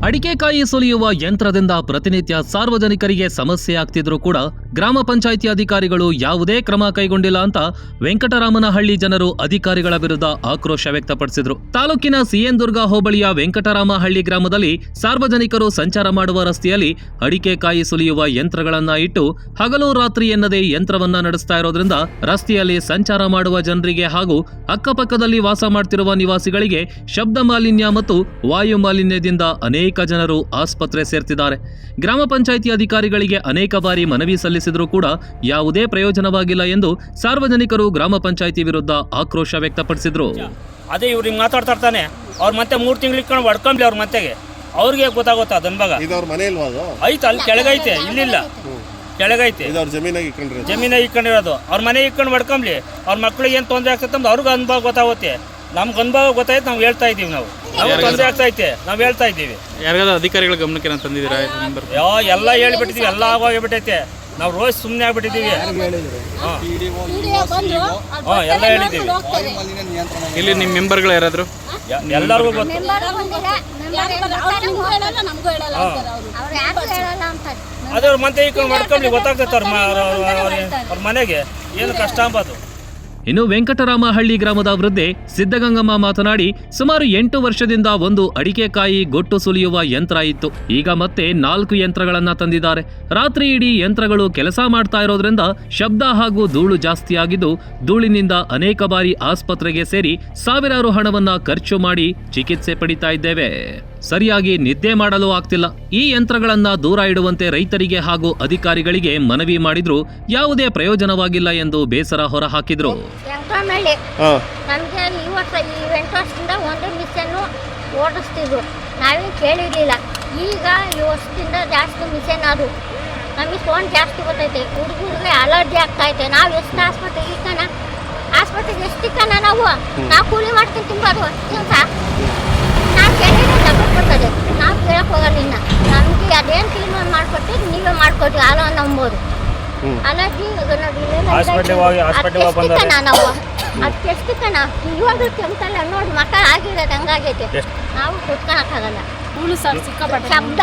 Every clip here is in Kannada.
ಅಡಿಕೆಕಾಯಿ ಸುಲಿಯುವ ಯಂತ್ರದಿಂದ ಪ್ರತಿನಿತ್ಯ ಸಾರ್ವಜನಿಕರಿಗೆ ಸಮಸ್ಯೆ ಆಗ್ತಿದ್ರೂ ಕೂಡ ಗ್ರಾಮ ಪಂಚಾಯಿತಿ ಅಧಿಕಾರಿಗಳು ಯಾವುದೇ ಕ್ರಮ ಕೈಗೊಂಡಿಲ್ಲ ಅಂತ ವೆಂಕಟರಾಮನಹಳ್ಳಿ ಜನರು ಅಧಿಕಾರಿಗಳ ವಿರುದ್ಧ ಆಕ್ರೋಶ ವ್ಯಕ್ತಪಡಿಸಿದ್ರು. ತಾಲೂಕಿನ ಸಿಎನ್-ದುರ್ಗ ಹೋಬಳಿಯ ವೆಂಕಟರಾಮಹಳ್ಳಿ ಗ್ರಾಮದಲ್ಲಿ ಸಾರ್ವಜನಿಕರು ಸಂಚಾರ ಮಾಡುವ ರಸ್ತೆಯಲ್ಲಿ ಅಡಿಕೆಕಾಯಿ ಸುಲಿಯುವ ಯಂತ್ರಗಳನ್ನ ಇಟ್ಟು ಹಗಲು ರಾತ್ರಿ ಎನ್ನದೇ ಯಂತ್ರವನ್ನ ನಡೆಸ್ತಾ ಇರೋದ್ರಿಂದ ರಸ್ತೆಯಲ್ಲಿ ಸಂಚಾರ ಮಾಡುವ ಜನರಿಗೆ ಹಾಗೂ ಅಕ್ಕಪಕ್ಕದಲ್ಲಿ ವಾಸ ಮಾಡ್ತಿರುವ ನಿವಾಸಿಗಳಿಗೆ ಶಬ್ದ ಮಾಲಿನ್ಯ ಮತ್ತು ವಾಯು ಮಾಲಿನ್ಯದಿಂದ ಅನೇಕ ಜನರು ಆಸ್ಪತ್ರೆ ಸೇರ್ತಿದ್ದಾರೆ. ಗ್ರಾಮ ಪಂಚಾಯಿತಿ ಅಧಿಕಾರಿಗಳಿಗೆ ಅನೇಕ ಬಾರಿ ಮನವಿ ಸಲ್ಲಿಸಿದರೂ ಕೂಡ ಯಾವುದೇ ಪ್ರಯೋಜನವಾಗಿಲ್ಲ ಎಂದು ಸಾರ್ವಜನಿಕರು ಗ್ರಾಮ ಪಂಚಾಯಿತಿ ವಿರುದ್ಧ ಆಕ್ರೋಶ ವ್ಯಕ್ತಪಡಿಸಿದ್ರು. ಅದೇ ಇವ್ರು ಹಿಂಗೆ ಮಾತಾಡ್ತಾ ಇರ್ತಾನೆ, ಅವ್ರು ಮತ್ತೆ 3 ತಿಂಗಳು ಇಟ್ಕೊಂಡು ಹೊಡ್ಕೊಂಬ್ಲಿ ಅವ್ರ ಮತ್ತೆಗೆ, ಅವ್ರಿಗೆ ಗೊತ್ತಾಗುತ್ತಾ ಅದನ್ನ ಭಾಗ ಐತೆ, ಅಲ್ಲಿ ಕೆಳಗೈತೆ, ಇಲ್ಲಿಲ್ಲ ಕೆಳಗೈತೆ, ಜಮೀನಾಗಿ ಇಟ್ಕೊಂಡಿರೋದು. ಅವ್ರ ಮನೆ ಇಟ್ಕೊಂಡು ಹೊಡ್ಕೊಂಬ್ಲಿ, ಅವ್ರ ಮಕ್ಳಿಗೆ ಏನು ತೊಂದರೆ ಆಗ್ತೈತೆ ಅಂತ ಅವ್ರಿಗೆ ಅನುಭವ ಗೊತ್ತಾಗುತ್ತೆ. ನಮ್ಗೆ ಅನುಭವ ಗೊತ್ತಾಯ್ತು, ನಾವು ಹೇಳ್ತಾ ಇದ್ದೀವಿ. ನಾವು ತೊಂದರೆ ಆಗ್ತಾ ಐತೆ, ನಾವು ಹೇಳ್ತಾ ಇದ್ದೀವಿ. ಯಾರಿಗಾದ್ರೂ ಅಧಿಕಾರಿಗಳ ಗಮನಕ್ಕೆ ತಂದಿದ್ದೀರಾ? ಎಲ್ಲ ಹೇಳ್ಬಿಟ್ಟಿದ್ದೀವಿ, ಎಲ್ಲ ಆಗೋಗ್ಬಿಟ್ಟೈತೆ. ನಾವು ರೋಜ್ ಸುಮ್ಮನೆ ಆಗ್ಬಿಟ್ಟಿದ್ದೀವಿ. ಎಲ್ಲ ಹೇಳಿದ್ದೀವಿ. ಇಲ್ಲಿ ನಿಮ್ಮ ಮೆಂಬರ್ಗಳು ಯಾರಾದ್ರು? ಎಲ್ಲರಿಗೂ ಗೊತ್ತು. ಅದೇ ಅವ್ರ ಮಂತೆ ಇಟ್ಕೊಂಡು ಮಾಡ್ಕೊಂಡ್ಲಿ ಗೊತ್ತಾಗ್ತೈತೆ ಅವ್ರ ಮನೆಗೆ ಏನು ಕಷ್ಟ ಅಂಬೋದು. ಇನ್ನು ವೆಂಕಟರಾಮಹಳ್ಳಿ ಗ್ರಾಮದ ವೃದ್ಧೆ ಸಿದ್ದಗಂಗಮ್ಮ ಮಾತನಾಡಿ, ಸುಮಾರು 8 ವರ್ಷದಿಂದ ಒಂದು ಅಡಿಕೆಕಾಯಿ ಗೊಟ್ಟು ಸುಲಿಯುವ ಯಂತ್ರ ಇತ್ತು. ಈಗ ಮತ್ತೆ 4 ಯಂತ್ರಗಳನ್ನ ತಂದಿದ್ದಾರೆ. ರಾತ್ರಿ ಇಡೀ ಯಂತ್ರಗಳು ಕೆಲಸ ಮಾಡ್ತಾ ಇರೋದ್ರಿಂದ ಶಬ್ದ ಹಾಗೂ ಧೂಳು ಜಾಸ್ತಿಯಾಗಿದ್ದು, ಧೂಳಿನಿಂದ ಅನೇಕ ಬಾರಿ ಆಸ್ಪತ್ರೆಗೆ ಸೇರಿ ಸಾವಿರಾರು ಹಣವನ್ನ ಖರ್ಚು ಮಾಡಿ ಚಿಕಿತ್ಸೆ ಪಡಿತಾ ಇದ್ದೇವೆ. ಸರಿಯಾಗಿ ನಿದ್ದೆ ಮಾಡಲು ಆಗ್ತಿಲ್ಲ. ಈ ಯಂತ್ರಗಳನ್ನ ದೂರ ಇಡುವಂತೆ ರೈತರಿಗೆ ಹಾಗೂ ಅಧಿಕಾರಿಗಳಿಗೆ ಮನವಿ ಮಾಡಿದ್ರು ಯಾವುದೇ ಪ್ರಯೋಜನವಾಗಿಲ್ಲ ಎಂದು ಬೇಸರ ಹೊರಹಾಕಿದ್ರು. ನಮಗೆ ಈ 8 ವರ್ಷದಿಂದ ಒಂದು ಮಿಷನ್ ಓಡಿಸ್ತಿದ್ರು, ನಾವೇನು ಕೇಳಿರಲಿಲ್ಲ. ಈಗ ಈ ವರ್ಷದಿಂದ ಜಾಸ್ತಿ ಮಿಷನ್ ಅದು, ನಮಗೆ ಫೋನ್ ಜಾಸ್ತಿ ಗೊತ್ತೈತೆ. ಹುಡುಗರಿಗೆ ಅಲರ್ಜಿ ಆಗ್ತೈತೆ. ನಾವು ಎಷ್ಟು ಆಸ್ಪತ್ರೆಗೆ ಎಷ್ಟು ನಾವು ಕೂಲಿ ಮಾಡ್ತೀನಿ ತುಂಬೋದು ಕೆಲಸ. ನಾವು ಕೇಳಿದ್ರೆ ಡಬ್ಬಲ್ ಬರ್ತದೆ, ನಾವು ಕೇಳಕ್ಕೆ ಹೋಗಲ್ಲ. ಇನ್ನು ನಮಗೆ ಅದೇನು ಕ್ಲೀನ್ ಮಾಡಿಕೊಟ್ಟು ನೀವೇ ಮಾಡಿಕೊಟ್ಟು ಹಾಲು ನಂಬೋದು. ಅಲರ್ಜಿ ನಾವು ಅದಕ್ಕೆಷ್ಟು ಕಣ ಇವಾಗ ಕೆಮ್ತಲ್ಲ ನೋಡಿ, ಮಕ್ಕ ಆಗಿರೋದು ಹಂಗಾಗೈತೆ. ನಾವು ಕುತ್ಕೊಳಕ್ಕಾಗಲ್ಲ. ಶಬ್ದ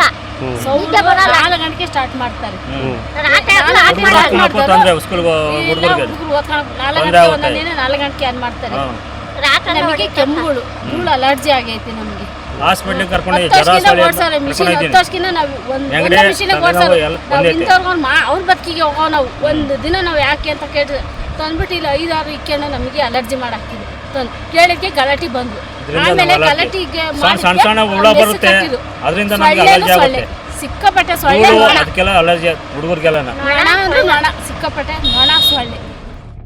4 ಗಂಟೆಗೆ ಸ್ಟಾರ್ಟ್ ಮಾಡ್ತಾರೆ. 4 ಗಂಟೆಗೆ ಏನ್ ಮಾಡ್ತಾರೆ. ನಮಗೆ ಕೆಮ್ಮುಗಳು, ಧೂಳು ಅಲರ್ಜಿ ಆಗೈತಿ. ನಮಗೆ ಹಾಸ್ಪಿಟಲ್ ಕರ್ಕೊಂಡು ಅವ್ರ ಬದುಕಿಗೆ ಹೋಗೋ. ನಾವು ಒಂದು ದಿನ ನಾವು ಯಾಕೆ ಅಂತ ಕೇಳಿದ್ರೆ ತಂದ್ಬಿಟ್ಟು ಇಲ್ಲ 5-6 ಇಕ್ಕೆನ ನಮಗೆ ಅಲರ್ಜಿ ಮಾಡಾಕಿದ್ರು. ಕೇಳಿಕ್ಕೆ ಗಲಾಟೆ ಬಂದ್ವು. ಆಮೇಲೆ ಗಲಾಟಿಗೆ ಸಿಕ್ಕಾಪಟ್ಟೆ ಸೊಳ್ಳೆ, ನೊಣ ಅಂದ್ರೆ ನೊಣ, ಸಿಕ್ಕಾಪಟ್ಟೆ ನೊಣ ಸೊಳ್ಳೆ.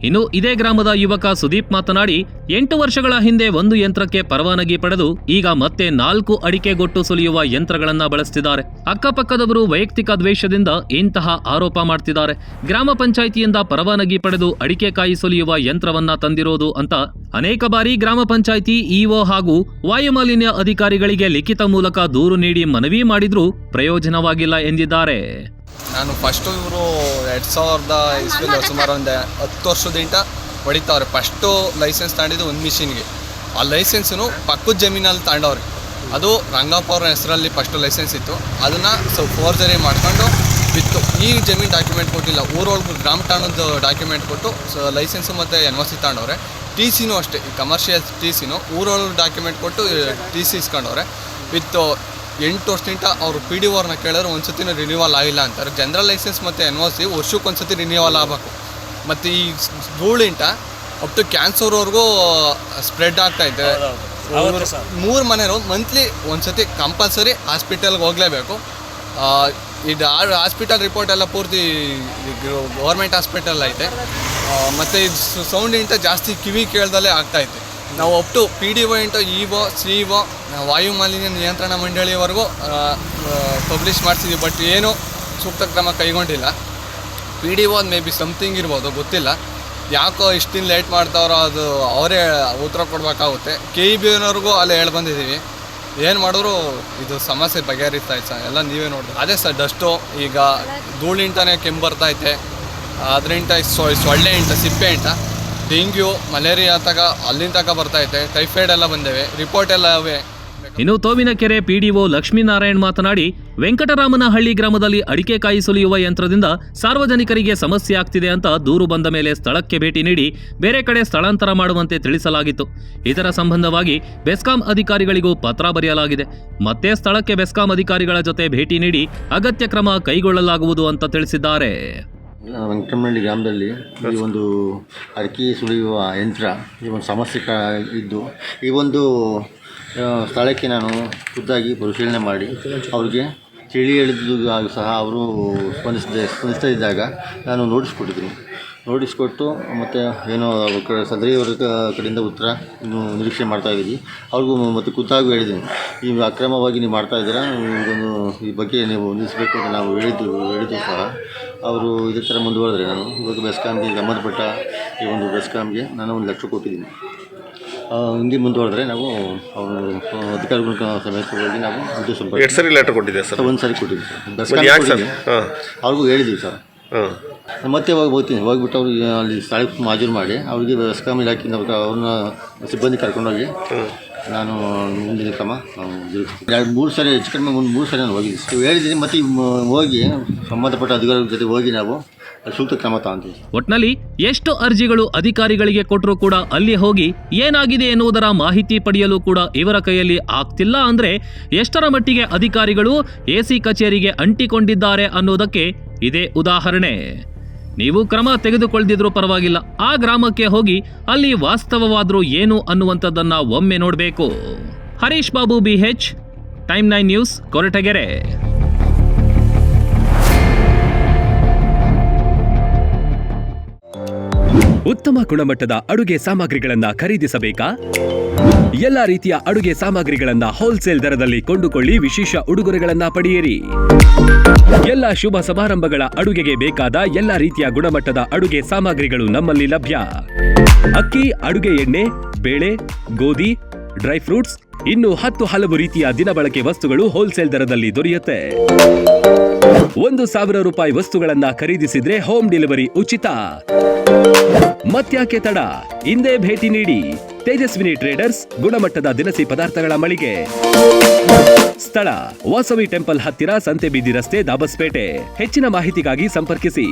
ಇನ್ನು ಇದೇ ಗ್ರಾಮದ ಯುವಕ ಸುದೀಪ್ ಮಾತನಾಡಿ, 8 ವರ್ಷಗಳ ಹಿಂದೆ ಒಂದು ಯಂತ್ರಕ್ಕೆ ಪರವಾನಗಿ ಪಡೆದು ಈಗ ಮತ್ತೆ 4 ಅಡಿಕೆ ಗೊಟ್ಟು ಸುಲಿಯುವ ಯಂತ್ರಗಳನ್ನ ಬಳಸ್ತಿದ್ದಾರೆ. ಅಕ್ಕಪಕ್ಕದವರು ವೈಯಕ್ತಿಕ ದ್ವೇಷದಿಂದ ಇಂತಹ ಆರೋಪ ಮಾಡ್ತಿದ್ದಾರೆ. ಗ್ರಾಮ ಪಂಚಾಯಿತಿಯಿಂದ ಪರವಾನಗಿ ಪಡೆದು ಅಡಿಕೆಕಾಯಿ ಸುಲಿಯುವ ಯಂತ್ರವನ್ನ ತಂದಿರೋದು ಅಂತ ಅನೇಕ ಬಾರಿ ಗ್ರಾಮ ಪಂಚಾಯಿತಿ ಇಒ ಹಾಗೂ ವಾಯುಮಾಲಿನ್ಯ ಅಧಿಕಾರಿಗಳಿಗೆ ಲಿಖಿತ ಮೂಲಕ ದೂರು ನೀಡಿ ಮನವಿ ಮಾಡಿದ್ರೂ ಪ್ರಯೋಜನವಾಗಿಲ್ಲ ಎಂದಿದ್ದಾರೆ. ನಾನು ಫಸ್ಟು ಇವರು 2000 ಇಸ್ವಿಲಿ ಸುಮಾರು ಒಂದು 10 ವರ್ಷದಿಂದ ಹೊಡಿತಾವ್ರೆ. ಫಸ್ಟು ಲೈಸೆನ್ಸ್ ತಗೊಂಡಿದ್ದು ಒಂದು ಮಿಷಿನ್ಗೆ. ಆ ಲೈಸೆನ್ಸು ಪಕ್ಕದ ಜಮೀನಲ್ಲಿ ತಗೊಂಡವ್ರೆ. ಅದು ರಂಗಪ್ಪ ಅವ್ರ ಹೆಸರಲ್ಲಿ ಫಸ್ಟು ಲೈಸೆನ್ಸ್ ಇತ್ತು. ಅದನ್ನು ಫೋರ್ಜರಿ ಮಾಡ್ಕೊಂಡು ಬಿತ್ತು. ಈ ಜಮೀನು ಡಾಕ್ಯುಮೆಂಟ್ ಕೊಟ್ಟಿಲ್ಲ. ಊರೊಳಗೆ ಗ್ರಾಮ ಠಾಣದ ಡಾಕ್ಯುಮೆಂಟ್ ಕೊಟ್ಟು ಲೈಸೆನ್ಸು ಮತ್ತು NOC ತಗೊಂಡವ್ರೆ. TCನೂ ಅಷ್ಟೇ, ಈ ಕಮರ್ಷಿಯಲ್ TCನೂ ಊರೊಳಗೆ ಡಾಕ್ಯುಮೆಂಟ್ ಕೊಟ್ಟು TC ಇಸ್ಕೊಂಡವ್ರೆ. ವಿತ್ 8 ವರ್ಷದಿಂದ ಅವರು PDO ಅವ್ರನ್ನ ಕೇಳಿದ್ರೆ ಒಂದು ಸತಿನೂ ರಿನ್ಯೂವಲ್ ಆಗಿಲ್ಲ ಅಂತಾರೆ. ಜನರಲ್ ಲೈಸೆನ್ಸ್ ಮತ್ತು NOC ವರ್ಷಕ್ಕೊಂದು ಸತಿ ರಿನ್ಯೂವಲ್ ಆಗಬೇಕು. ಮತ್ತು ಈ ಧೂಳಿಂಟ ಅಪ್ ಟು ಕ್ಯಾನ್ಸರ್ವರೆಗೂ ಸ್ಪ್ರೆಡ್ ಆಗ್ತಾಯಿದೆ. 3 ಮನೆಯವರು ಮಂತ್ಲಿ ಒಂದು ಸತಿ ಕಂಪಲ್ಸರಿ ಹಾಸ್ಪಿಟಲ್ಗೆ ಹೋಗಲೇಬೇಕು. ಇದು ಹಾಸ್ಪಿಟಲ್ ರಿಪೋರ್ಟ್ ಎಲ್ಲ ಪೂರ್ತಿ ಗೌರ್ಮೆಂಟ್ ಹಾಸ್ಪಿಟಲ್ ಐತೆ. ಮತ್ತು ಇದು ಸೌಂಡಿಂಟ ಜಾಸ್ತಿ ಕಿವಿ ಕೇಳ್ದಲ್ಲೇ ಆಗ್ತಾಯಿದೆ. ನಾವು up to PDO into EO CO ವಾಯು ಮಾಲಿನ್ಯ ನಿಯಂತ್ರಣ ಮಂಡಳಿವರೆಗೂ ಪಬ್ಲಿಷ್ ಮಾಡಿಸಿದ್ವಿ. ಬಟ್ ಏನೂ ಸೂಕ್ತ ಕ್ರಮ ಕೈಗೊಂಡಿಲ್ಲ. PDO ಮೇ ಬಿ ಸಮಥಿಂಗ್ ಇರ್ಬೋದು, ಗೊತ್ತಿಲ್ಲ. ಯಾಕೋ ಇಷ್ಟು ದಿನ ಲೇಟ್ ಮಾಡ್ತಾವ್ರೋ ಅದು ಅವರೇ ಉತ್ತರ ಕೊಡಬೇಕಾಗುತ್ತೆ. KEBನವ್ರಿಗೂ ಅಲ್ಲೇ ಹೇಳಿ ಬಂದಿದ್ದೀವಿ. ಏನು ಮಾಡಿದ್ರು ಇದು ಸಮಸ್ಯೆ ಬಗೆಹರಿಸ್ತಾ ಇತ್ತು ಸರ್. ಎಲ್ಲ ನೀವೇ ನೋಡಿದ್ರೆ ಅದೇ ಸರ್, ಡಸ್ಟು ಈಗ ಧೂಳಿಂಟನೇ ಕೆಮ್ಮು ಬರ್ತೈತೆ. ಅದರಿಂದ ಸೊಳ್ಳೆ ಇಂಟ, ಸಿಪ್ಪೆ ಇಂಟ, ಡೆಂಗ್ಯೂ, ಮಲೇರಿಯಾ ತಗ ಅಲ್ಲಿಂದ ತಗ ಬರ್ತೈತೆ. ಟೈಫಾಯ್ಡ್ ಎಲ್ಲ ಬಂದೇವೆ, ರಿಪೋರ್ಟ್ ಎಲ್ಲ ಅವೆ. ಇನ್ನು ತೋವಿನಕೆರೆ ಪಿಡಿಒ ಲಕ್ಷ್ಮೀನಾರಾಯಣ್ ಮಾತನಾಡಿ ವೆಂಕಟರಾಮನಹಳ್ಳಿ ಗ್ರಾಮದಲ್ಲಿ ಅಡಿಕೆಕಾಯಿ ಸುಲಿಯುವ ಯಂತ್ರದಿಂದ ಸಾರ್ವಜನಿಕರಿಗೆ ಸಮಸ್ಯೆ ಆಗ್ತಿದೆ ಅಂತ ದೂರು ಬಂದ ಮೇಲೆ ಸ್ಥಳಕ್ಕೆ ಭೇಟಿ ನೀಡಿ ಬೇರೆ ಕಡೆ ಸ್ಥಳಾಂತರ ಮಾಡುವಂತೆ ತಿಳಿಸಲಾಗಿತ್ತು. ಇದರ ಸಂಬಂಧವಾಗಿ ಬೆಸ್ಕಾಂ ಅಧಿಕಾರಿಗಳಿಗೂ ಪತ್ರ ಬರೆಯಲಾಗಿದೆ. ಮತ್ತೆ ಸ್ಥಳಕ್ಕೆ ಬೆಸ್ಕಾಂ ಅಧಿಕಾರಿಗಳ ಜೊತೆ ಭೇಟಿ ನೀಡಿ ಅಗತ್ಯ ಕ್ರಮ ಕೈಗೊಳ್ಳಲಾಗುವುದು ಅಂತ ತಿಳಿಸಿದ್ದಾರೆ. ವೆಂಕಟರಾಮನಹಳ್ಳಿ ಗ್ರಾಮದಲ್ಲಿ ಈ ಒಂದು ಅಡಿಕೆ ಸುಲಿಯುವ ಯಂತ್ರ ಈ ಒಂದು ಸಮಸ್ಯೆ ಇದ್ದು ಈ ಒಂದು ಸ್ಥಳಕ್ಕೆ ನಾನು ಖುದ್ದಾಗಿ ಪರಿಶೀಲನೆ ಮಾಡಿ ಅವ್ರಿಗೆ ತಿಳಿ ಹೇಳಿದ್ದು ಸಹ ಅವರು ಸ್ಪಂದಿಸ್ತಾ ಇದ್ದಾಗ ನಾನು ನೋಟಿಸ್ ಕೊಟ್ಟಿದ್ದೀನಿ. ನೋಟಿಸ್ ಕೊಟ್ಟು ಮತ್ತು ಏನೋ ಸದರಿಯವರ ಕಡೆಯಿಂದ ಉತ್ತರ ಇನ್ನು ನಿರೀಕ್ಷೆ ಮಾಡ್ತಾಯಿದ್ದೀವಿ. ಅವ್ರಿಗೂ ಮತ್ತು ಖುದ್ದಾಗಿ ಹೇಳಿದ್ದೀನಿ, ಈ ಅಕ್ರಮವಾಗಿ ನೀವು ಮಾಡ್ತಾಯಿದ್ದೀರಾ, ಇದೊಂದು ಈ ಬಗ್ಗೆ ನೀವು ನಿಲ್ಲಿಸಬೇಕು ಅಂತ ನಾವು ಹೇಳಿದ್ದು ಸಹ ಅವರು ಇದೇ ಥರ ಮುಂದುವರೆದ್ರೆ ನಾನು ಇವಾಗ ಬೆಸ್ಕಾಂಗೆ ಸಂಬಂಧಪಟ್ಟ ಈ ಒಂದು ಬೆಸ್ಕಾಂಗೆ ನಾನು 1 ಲಕ್ಷ ಕೊಟ್ಟಿದ್ದೀನಿ. ಹಿಂಗೆ ಮುಂದುವರೆದ್ರೆ ನಾವು ಅವರು ಅಧಿಕಾರಿಗಳ ಸಮೇತವಾಗಿ ನಾವು ಇದು ಸ್ವಲ್ಪ 2 ಸರಿ ಲೆಟರ್ ಕೊಟ್ಟಿದ್ದೆ ಸರ್. 1 ಸರಿ ಕೊಟ್ಟಿದ್ದೀವಿ ಸರ್. ಅವ್ರಿಗೂ ಹೇಳಿದ್ದೀವಿ ಸರ್. ಮತ್ತೆ ಹೋಗ್ಬಿಟ್ಟು ಅವ್ರು ಅಲ್ಲಿ ಸ್ಥಳಕ್ಕೆ ಹಾಜರು ಮಾಡಿ ಅವರಿಗೆ ಬೆಸ್ಕಾಂ ಇಲಾಖೆಯಿಂದ ಅವ್ರನ್ನ ಸಿಬ್ಬಂದಿ ಕರ್ಕೊಂಡೋಗಿ ನಾನು ಮುಂದಿನ ಕ್ರಮ ಜರುಗಿಸ್ತೀನಿ. 3 ಸರಿ ಹೆಚ್ಚು ಕಡಿಮೆ 3 ಸರಿ ನಾನು ಹೋಗಿದ್ದೀನಿ, ಹೇಳಿದ್ದೀನಿ. ಮತ್ತು ಹೋಗಿ ಸಂಬಂಧಪಟ್ಟ ಅಧಿಕಾರಿಗಳ ಜೊತೆ ಹೋಗಿ ನಾವು ಸೂಕ್ತ ಕ್ರಮ ತಗೊಂತೀವಿ. ಒಟ್ನಲ್ಲಿ ಎಷ್ಟು ಅರ್ಜಿಗಳು ಅಧಿಕಾರಿಗಳಿಗೆ ಕೊಟ್ಟರೂ ಕೂಡ ಅಲ್ಲಿ ಹೋಗಿ ಏನಾಗಿದೆ ಎನ್ನುವುದರ ಮಾಹಿತಿ ಪಡೆಯಲು ಕೂಡ ಇವರ ಕೈಯಲ್ಲಿ ಆಗ್ತಿಲ್ಲ ಅಂದ್ರೆ ಎಷ್ಟರ ಮಟ್ಟಿಗೆ ಅಧಿಕಾರಿಗಳು ಎಸಿ ಕಚೇರಿಗೆ ಅಂಟಿಕೊಂಡಿದ್ದಾರೆ ಅನ್ನೋದಕ್ಕೆ ಇದೇ ಉದಾಹರಣೆ. ನೀವು ಕ್ರಮ ತೆಗೆದುಕೊಳ್ಳದಿದ್ರೂ ಪರವಾಗಿಲ್ಲ, ಆ ಗ್ರಾಮಕ್ಕೆ ಹೋಗಿ ಅಲ್ಲಿ ವಾಸ್ತವವಾದ್ರೂ ಏನು ಅನ್ನುವಂಥದ್ದನ್ನ ಒಮ್ಮೆ ನೋಡಬೇಕು. Harish Babu BH, time 9 news, Koratagere. ಉತ್ತಮ ಗುಣಮಟ್ಟದ ಅಡುಗೆ ಸಾಮಗ್ರಿಗಳನ್ನ ಖರೀದಿಸಬೇಕಾ? ಎಲ್ಲ ರೀತಿಯ ಅಡುಗೆ ಸಾಮಗ್ರಿಗಳನ್ನ ಹೋಲ್ಸೇಲ್ ದರದಲ್ಲಿ ಕೊಂಡುಕೊಳ್ಳಿ, ವಿಶೇಷ ಉಡುಗೊರೆಗಳನ್ನ ಪಡೆಯಿರಿ. ಎಲ್ಲ ಶುಭ ಸಮಾರಂಭಗಳ ಅಡುಗೆಗೆ ಬೇಕಾದ ಎಲ್ಲ ರೀತಿಯ ಗುಣಮಟ್ಟದ ಅಡುಗೆ ಸಾಮಗ್ರಿಗಳು ನಮ್ಮಲ್ಲಿ ಲಭ್ಯ. ಅಕ್ಕಿ, ಅಡುಗೆ ಎಣ್ಣೆ, ಬೇಳೆ, ಗೋಧಿ, ಡ್ರೈ ಫ್ರೂಟ್ಸ್, ಇನ್ನು 10 ಹಲವು ರೀತಿಯ ದಿನಬಳಕೆ ವಸ್ತುಗಳು ಹೋಲ್ಸೇಲ್ ದರದಲ್ಲಿ ದೊರೆಯುತ್ತೆ. 1,000 ರೂಪಾಯಿ ವಸ್ತುಗಳನ್ನ ಖರೀದಿಸಿದ್ರೆ ಹೋಮ್ ಡೆಲಿವರಿ ಉಚಿತ. ಮತ್ಯಾಕೆ ತಡ, ಇಂದೇ ಭೇಟಿ ನೀಡಿ. ತೇಜಸ್ವಿನಿ ಟ್ರೇಡರ್ಸ್, ಗುಣಮಟ್ಟದ ದಿನಸಿ ಪದಾರ್ಥಗಳ ಮಳಿಗೆ. ಸ್ಥಳ ವಾಸವಿ ಟೆಂಪಲ್ ಹತ್ತಿರ, ಸಂತೆಬೀದಿ ರಸ್ತೆ, ದಾಬಸ್ಪೇಟೆ. ಹೆಚ್ಚಿನ ಮಾಹಿತಿಗಾಗಿ ಸಂಪರ್ಕಿಸಿ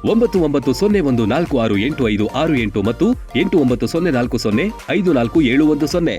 9901468568 ಮತ್ತು 8904054710.